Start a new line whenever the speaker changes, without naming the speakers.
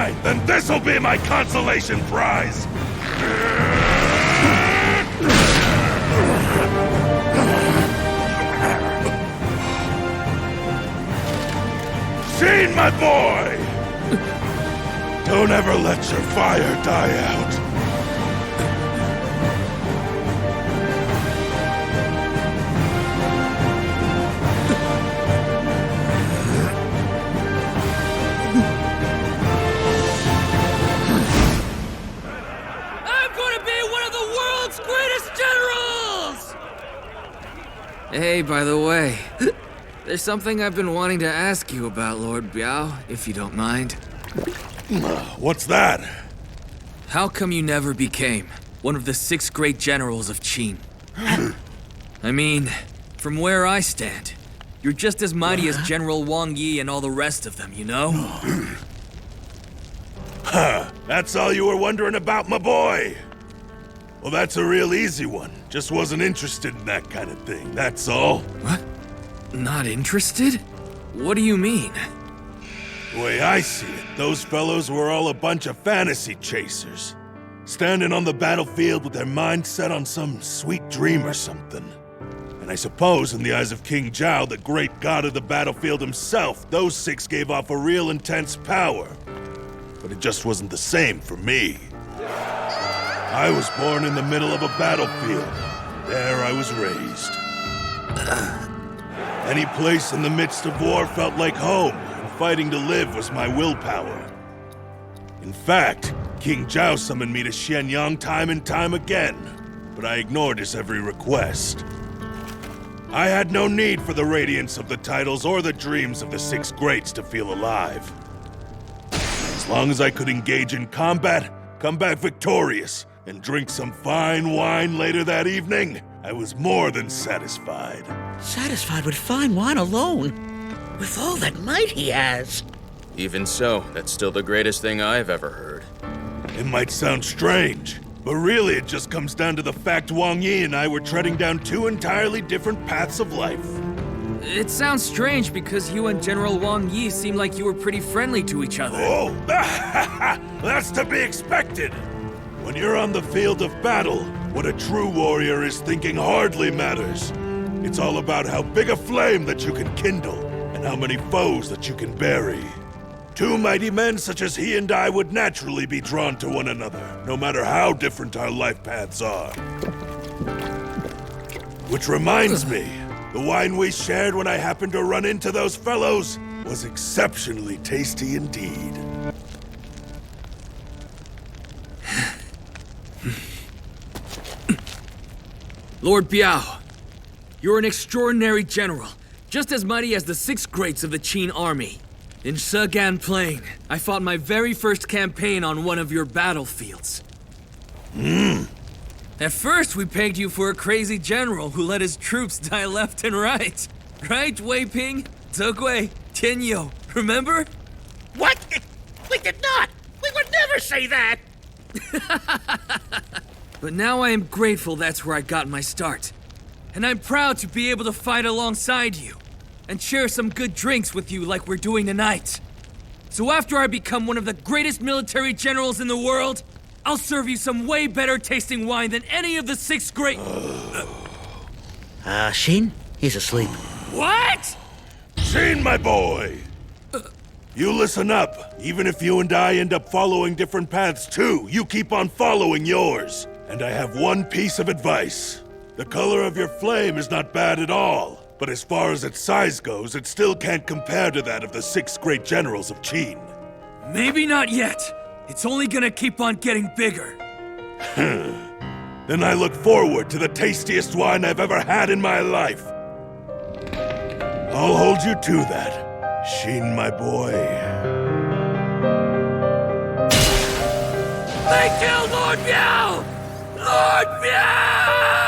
Fine, then this'll be my consolation prize! Shin, my boy! Don't ever let your fire die out.
Hey, by the way, there's something I've been wanting to ask you about, Lord Biao, if you don't mind.
What's that?
How come you never became one of the 6 great generals of Qin? I mean, from where I stand, you're just as mighty as General Wang Yi and all the rest of them, you know?
That's all you were wondering about, my boy? Well, that's a real easy one. Just wasn't interested in that kind of thing, that's all.
What? Not interested? What do you mean?
The way I see it, those fellows were all a bunch of fantasy chasers. Standing on the battlefield with their mind set on some sweet dream or something. And I suppose in the eyes of King Zhao, the great god of the battlefield himself, those 6 gave off a real intense power. But it just wasn't the same for me. I was born in the middle of a battlefield. There I was raised. Any place in the midst of war felt like home, and fighting to live was my willpower. In fact, King Zhao summoned me to Shenyang time and time again, but I ignored his every request. I had no need for the radiance of the titles or the dreams of the 6 greats to feel alive. As long as I could engage in combat, come back victorious, and drink some fine wine later that evening, I was more than satisfied.
Satisfied with fine wine alone? With all that might he has?
Even so, that's still the greatest thing I've ever heard.
It might sound strange, but really it just comes down to the fact Wang Yi and I were treading down 2 entirely different paths of life.
It sounds strange because you and General Wang Yi seem like you were pretty friendly to each other.
Oh, that's to be expected. When you're on the field of battle, what a true warrior is thinking hardly matters. It's all about how big a flame that you can kindle, and how many foes that you can bury. 2 mighty men such as he and I would naturally be drawn to one another, no matter how different our life paths are. Which reminds me, the wine we shared when I happened to run into those fellows was exceptionally tasty indeed.
Lord Biao, you're an extraordinary general, just as mighty as the 6 greats of the Qin army. In Shegan Plain, I fought my very first campaign on one of your battlefields. At first, we pegged you for a crazy general who let his troops die left and right. Right, Wei Ping, Zegui, Tianyou, remember?
What? We did not! We would never say that!
But now I am grateful that's where I got my start. And I'm proud to be able to fight alongside you, and share some good drinks with you like we're doing tonight. So after I become one of the greatest military generals in the world, I'll serve you some way better tasting wine than any of the 6 great...
Shin? He's asleep.
What?
Shin, my boy! You listen up. Even if you and I end up following different paths too, you keep on following yours. And I have one piece of advice. The color of your flame is not bad at all, but as far as its size goes, it still can't compare to that of the 6 great generals of Qin.
Maybe not yet. It's only gonna keep on getting bigger.
Then I look forward to the tastiest wine I've ever had in my life. I'll hold you to that, Shin, my boy.
They killed Lord Hyou! Lord Hyou!